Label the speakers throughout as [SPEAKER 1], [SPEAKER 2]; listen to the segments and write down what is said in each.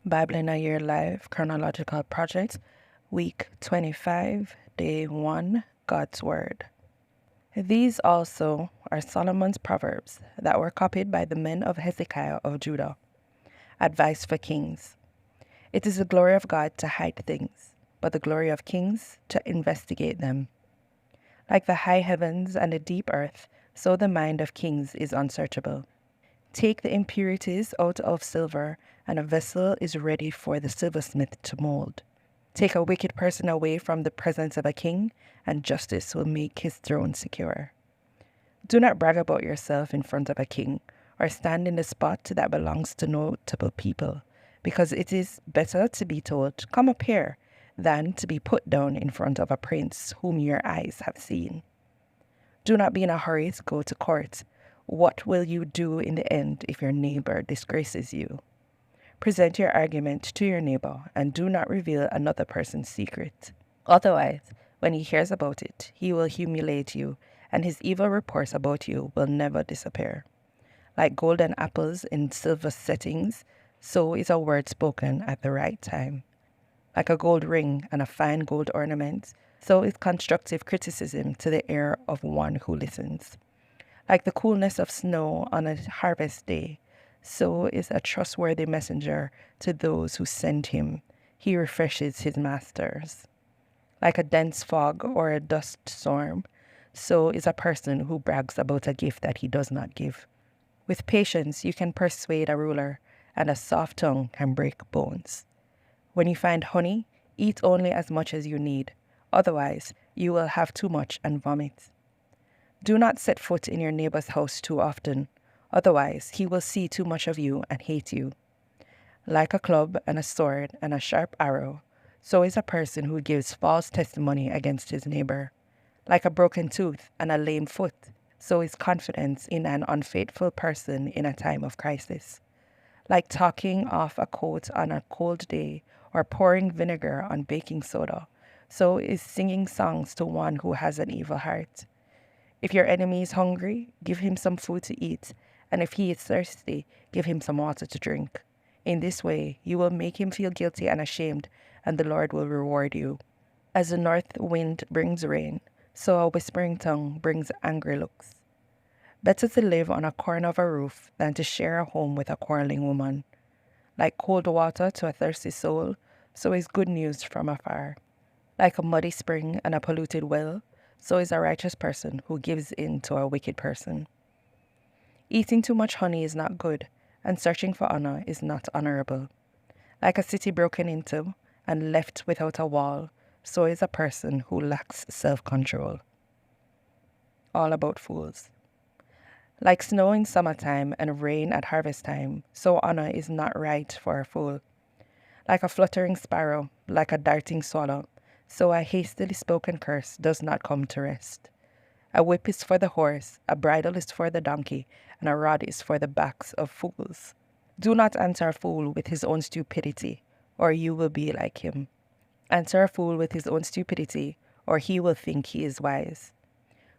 [SPEAKER 1] Bible in a Year Live Chronological Project, Week 25, Day 1, God's Word. These also are Solomon's Proverbs that were copied by the men of Hezekiah of Judah. Advice for kings. It is the glory of God to hide things, but the glory of kings to investigate them. Like the high heavens and the deep earth, so the mind of kings is unsearchable. Take the impurities out of silver, and a vessel is ready for the silversmith to mold. Take a wicked person away from the presence of a king, and justice will make his throne secure. Do not brag about yourself in front of a king, or stand in the spot that belongs to notable people, because it is better to be told, "Come up here," than to be put down in front of a prince whom your eyes have seen. Do not be in a hurry to go to court. What will you do in the end if your neighbor disgraces you? Present your argument to your neighbor, and do not reveal another person's secret. Otherwise, when he hears about it, he will humiliate you, and his evil reports about you will never disappear. Like golden apples in silver settings, so is a word spoken at the right time. Like a gold ring and a fine gold ornament, so is constructive criticism to the ear of one who listens. Like the coolness of snow on a harvest day, so is a trustworthy messenger to those who send him. He refreshes his masters. Like a dense fog or a dust storm, so is a person who brags about a gift that he does not give. With patience, you can persuade a ruler, and a soft tongue can break bones. When you find honey, eat only as much as you need. Otherwise, you will have too much and vomit. Do not set foot in your neighbor's house too often. Otherwise, he will see too much of you and hate you. Like a club and a sword and a sharp arrow, so is a person who gives false testimony against his neighbor. Like a broken tooth and a lame foot, so is confidence in an unfaithful person in a time of crisis. Like talking off a coat on a cold day or pouring vinegar on baking soda, so is singing songs to one who has an evil heart. If your enemy is hungry, give him some food to eat, and if he is thirsty, give him some water to drink. In this way, you will make him feel guilty and ashamed, and the Lord will reward you. As the north wind brings rain, so a whispering tongue brings angry looks. Better to live on a corner of a roof than to share a home with a quarreling woman. Like cold water to a thirsty soul, so is good news from afar. Like a muddy spring and a polluted well, so is a righteous person who gives in to a wicked person. Eating too much honey is not good, and searching for honor is not honorable. Like a city broken into and left without a wall, so is a person who lacks self-control. All about fools. Like snow in summertime and rain at harvest time, so honor is not right for a fool. Like a fluttering sparrow, like a darting swallow, so a hastily spoken curse does not come to rest. A whip is for the horse, a bridle is for the donkey, and a rod is for the backs of fools. Do not answer a fool with his own stupidity, or you will be like him. Answer a fool with his own stupidity, or he will think he is wise.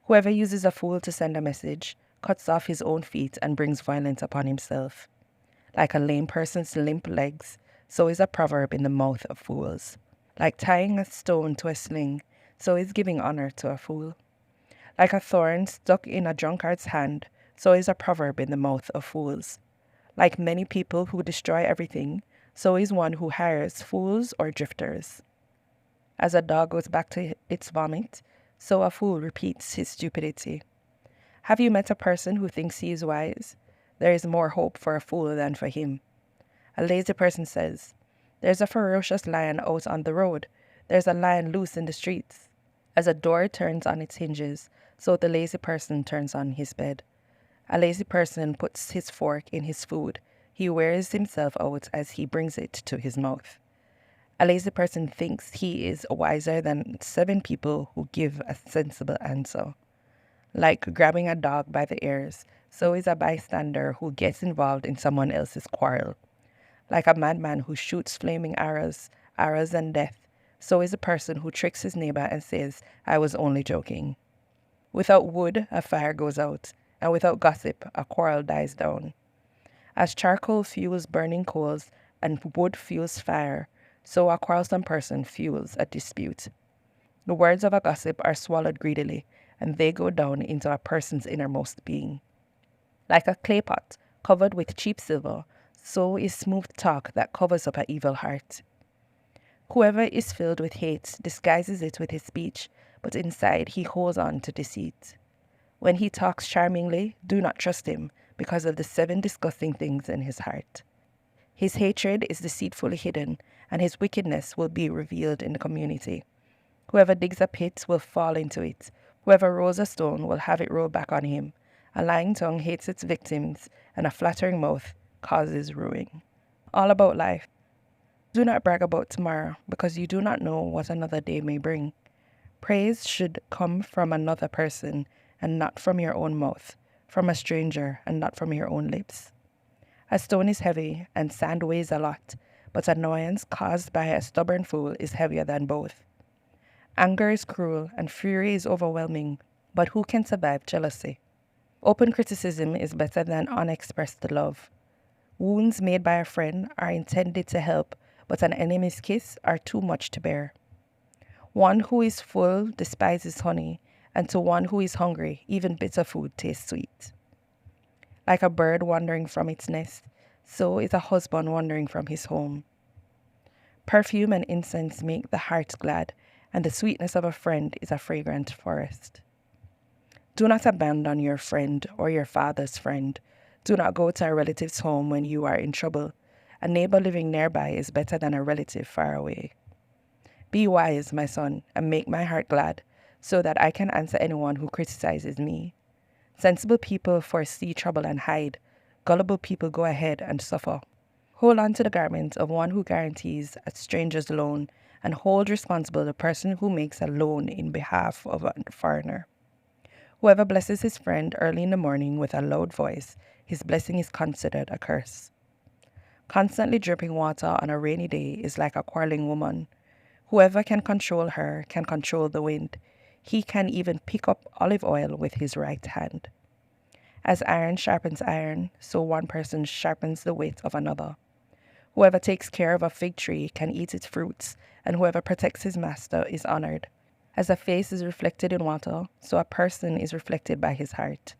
[SPEAKER 1] Whoever uses a fool to send a message cuts off his own feet and brings violence upon himself. Like a lame person's limp legs, so is a proverb in the mouth of fools. Like tying a stone to a sling, so is giving honor to a fool. Like a thorn stuck in a drunkard's hand, so is a proverb in the mouth of fools. Like many people who destroy everything, so is one who hires fools or drifters. As a dog goes back to its vomit, so a fool repeats his stupidity. Have you met a person who thinks he is wise? There is more hope for a fool than for him. A lazy person says, "There's a ferocious lion out on the road. There's a lion loose in the streets." As a door turns on its hinges, so the lazy person turns on his bed. A lazy person puts his fork in his food. He wears himself out as he brings it to his mouth. A lazy person thinks he is wiser than 7 people who give a sensible answer. Like grabbing a dog by the ears, so is a bystander who gets involved in someone else's quarrel. Like a madman who shoots flaming arrows and death, so is a person who tricks his neighbor and says, "I was only joking." Without wood, a fire goes out, and without gossip, a quarrel dies down. As charcoal fuels burning coals, and wood fuels fire, so a quarrelsome person fuels a dispute. The words of a gossip are swallowed greedily, and they go down into a person's innermost being. Like a clay pot covered with cheap silver, so is smooth talk that covers up an evil heart. Whoever is filled with hate disguises it with his speech, but inside he holds on to deceit. When he talks charmingly, do not trust him because of the 7 disgusting things in his heart. His hatred is deceitfully hidden, and his wickedness will be revealed in the community. Whoever digs a pit will fall into it. Whoever rolls a stone will have it rolled back on him. A lying tongue hates its victims, and a flattering mouth causes ruin. All about life. Do not brag about tomorrow, because you do not know what another day may bring. Praise should come from another person, and not from your own mouth, from a stranger, and not from your own lips. A stone is heavy, and sand weighs a lot, but annoyance caused by a stubborn fool is heavier than both. Anger is cruel, and fury is overwhelming, but who can survive jealousy? Open criticism is better than unexpressed love. Wounds made by a friend are intended to help, but an enemy's kiss are too much to bear. One who is full despises honey, and to one who is hungry, even bitter food tastes sweet. Like a bird wandering from its nest, so is a husband wandering from his home. Perfume and incense make the heart glad, and the sweetness of a friend is a fragrant forest. Do not abandon your friend or your father's friend. Do not go to a relative's home when you are in trouble. A neighbor living nearby is better than a relative far away. Be wise, my son, and make my heart glad, so that I can answer anyone who criticizes me. Sensible people foresee trouble and hide. Gullible people go ahead and suffer. Hold on to the garment of one who guarantees a stranger's loan, and hold responsible the person who makes a loan in behalf of a foreigner. Whoever blesses his friend early in the morning with a loud voice, his blessing is considered a curse. Constantly dripping water on a rainy day is like a quarreling woman. Whoever can control her can control the wind. He can even pick up olive oil with his right hand. As iron sharpens iron, so one person sharpens the weight of another. Whoever takes care of a fig tree can eat its fruits, and whoever protects his master is honored. As a face is reflected in water, so a person is reflected by his heart.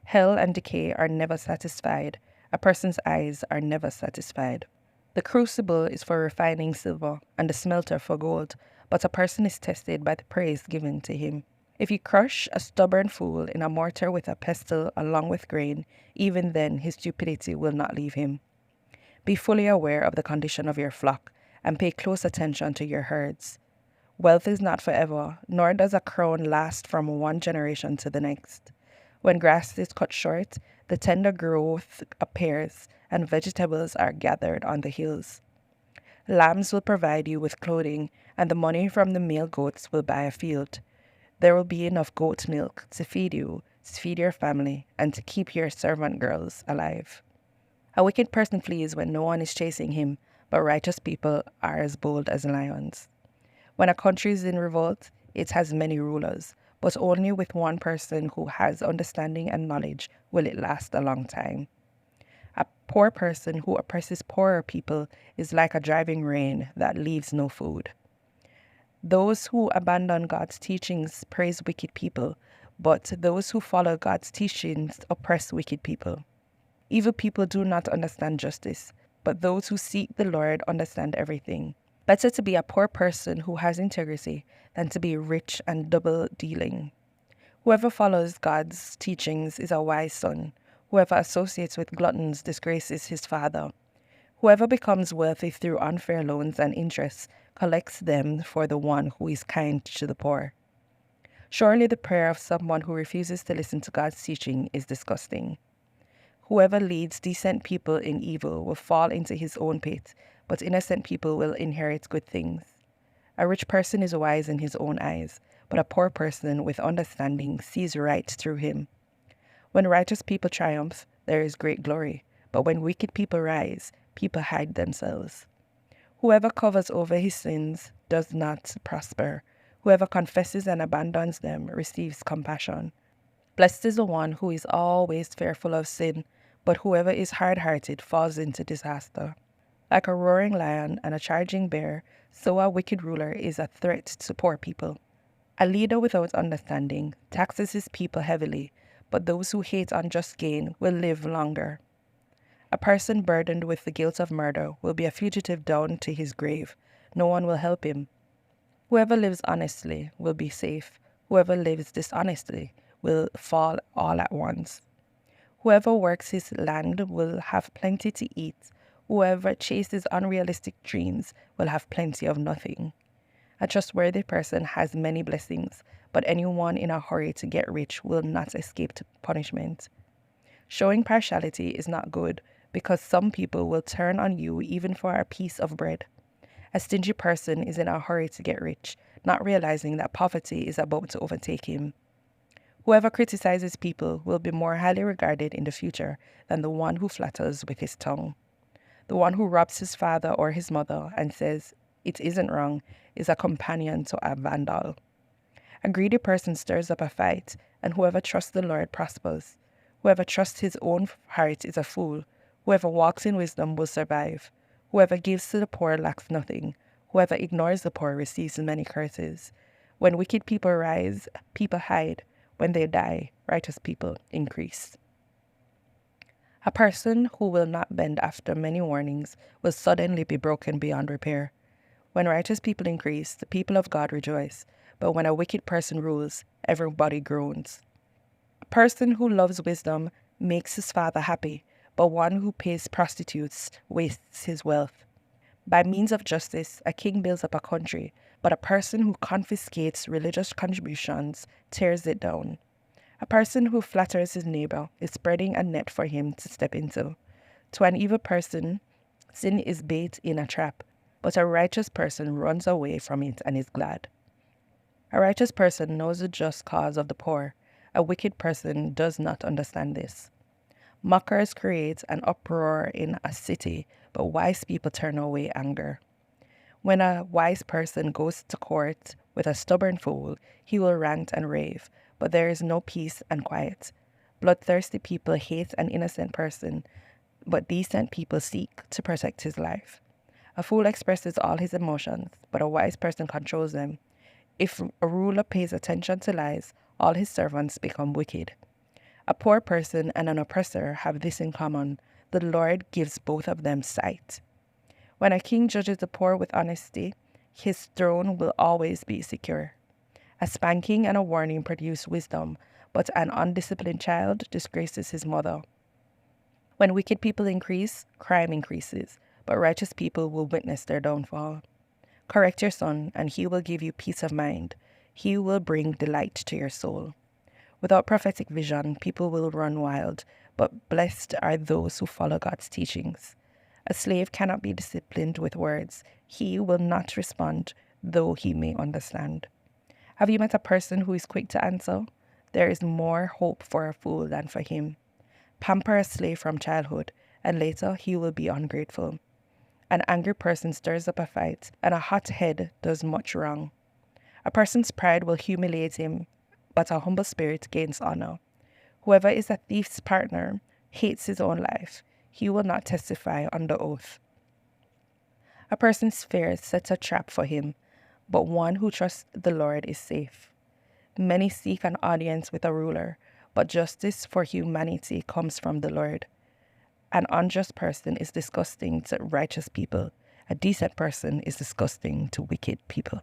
[SPEAKER 1] Hell and decay are never satisfied. A person's eyes are never satisfied. The crucible is for refining silver, and the smelter for gold, but a person is tested by the praise given to him. If you crush a stubborn fool in a mortar with a pestle along with grain, even then his stupidity will not leave him. Be fully aware of the condition of your flock, and pay close attention to your herds. Wealth is not forever, nor does a crown last from one generation to the next. When grass is cut short, the tender growth appears, and vegetables are gathered on the hills. Lambs will provide you with clothing, and the money from the male goats will buy a field. There will be enough goat milk to feed you, to feed your family, and to keep your servant girls alive. A wicked person flees when no one is chasing him, but righteous people are as bold as lions. When a country is in revolt, it has many rulers, but only with one person who has understanding and knowledge will it last a long time. A poor person who oppresses poorer people is like a driving rain that leaves no food. Those who abandon God's teachings praise wicked people, but those who follow God's teachings oppress wicked people. Evil people do not understand justice, but those who seek the Lord understand everything. Better to be a poor person who has integrity than to be rich and double-dealing. Whoever follows God's teachings is a wise son. Whoever associates with gluttons disgraces his father. Whoever becomes wealthy through unfair loans and interests collects them for the one who is kind to the poor. Surely the prayer of someone who refuses to listen to God's teaching is disgusting. Whoever leads decent people in evil will fall into his own pit, but innocent people will inherit good things. A rich person is wise in his own eyes, but a poor person with understanding sees right through him. When righteous people triumph, there is great glory, but when wicked people rise, people hide themselves. Whoever covers over his sins does not prosper. Whoever confesses and abandons them receives compassion. Blessed is the one who is always fearful of sin, but whoever is hard-hearted falls into disaster. Like a roaring lion and a charging bear, so a wicked ruler is a threat to poor people. A leader without understanding taxes his people heavily, but those who hate unjust gain will live longer. A person burdened with the guilt of murder will be a fugitive down to his grave. No one will help him. Whoever lives honestly will be safe. Whoever lives dishonestly will fall all at once. Whoever works his land will have plenty to eat. Whoever chases unrealistic dreams will have plenty of nothing. A trustworthy person has many blessings, but anyone in a hurry to get rich will not escape punishment. Showing partiality is not good, because some people will turn on you even for a piece of bread. A stingy person is in a hurry to get rich, not realizing that poverty is about to overtake him. Whoever criticizes people will be more highly regarded in the future than the one who flatters with his tongue. The one who robs his father or his mother and says, "It isn't wrong," is a companion to a vandal. A greedy person stirs up a fight, and whoever trusts the Lord prospers. Whoever trusts his own heart is a fool. Whoever walks in wisdom will survive. Whoever gives to the poor lacks nothing. Whoever ignores the poor receives many curses. When wicked people rise, people hide. When they die, righteous people increase. A person who will not bend after many warnings will suddenly be broken beyond repair. When righteous people increase, the people of God rejoice. But when a wicked person rules, everybody groans. A person who loves wisdom makes his father happy, but one who pays prostitutes wastes his wealth. By means of justice, a king builds up a country, but a person who confiscates religious contributions tears it down. A person who flatters his neighbor is spreading a net for him to step into. To an evil person, sin is bait in a trap, but a righteous person runs away from it and is glad. A righteous person knows the just cause of the poor. A wicked person does not understand this. Mockers create an uproar in a city, but wise people turn away anger. When a wise person goes to court with a stubborn fool, he will rant and rave, but there is no peace and quiet. Bloodthirsty people hate an innocent person, but decent people seek to protect his life. A fool expresses all his emotions, but a wise person controls them. If a ruler pays attention to lies, all his servants become wicked. A poor person and an oppressor have this in common: the Lord gives both of them sight. When a king judges the poor with honesty, his throne will always be secure. A spanking and a warning produce wisdom, but an undisciplined child disgraces his mother. When wicked people increase, crime increases, but righteous people will witness their downfall. Correct your son, and he will give you peace of mind. He will bring delight to your soul. Without prophetic vision, people will run wild, but blessed are those who follow God's teachings. A slave cannot be disciplined with words. He will not respond, though he may understand. Have you met a person who is quick to answer? There is more hope for a fool than for him. Pamper a slave from childhood, and later he will be ungrateful. An angry person stirs up a fight, and a hot head does much wrong. A person's pride will humiliate him, but a humble spirit gains honor. Whoever is a thief's partner hates his own life. He will not testify under oath. A person's fear sets a trap for him, but one who trusts the Lord is safe. Many seek an audience with a ruler, but justice for humanity comes from the Lord. An unjust person is disgusting to righteous people. A decent person is disgusting to wicked people.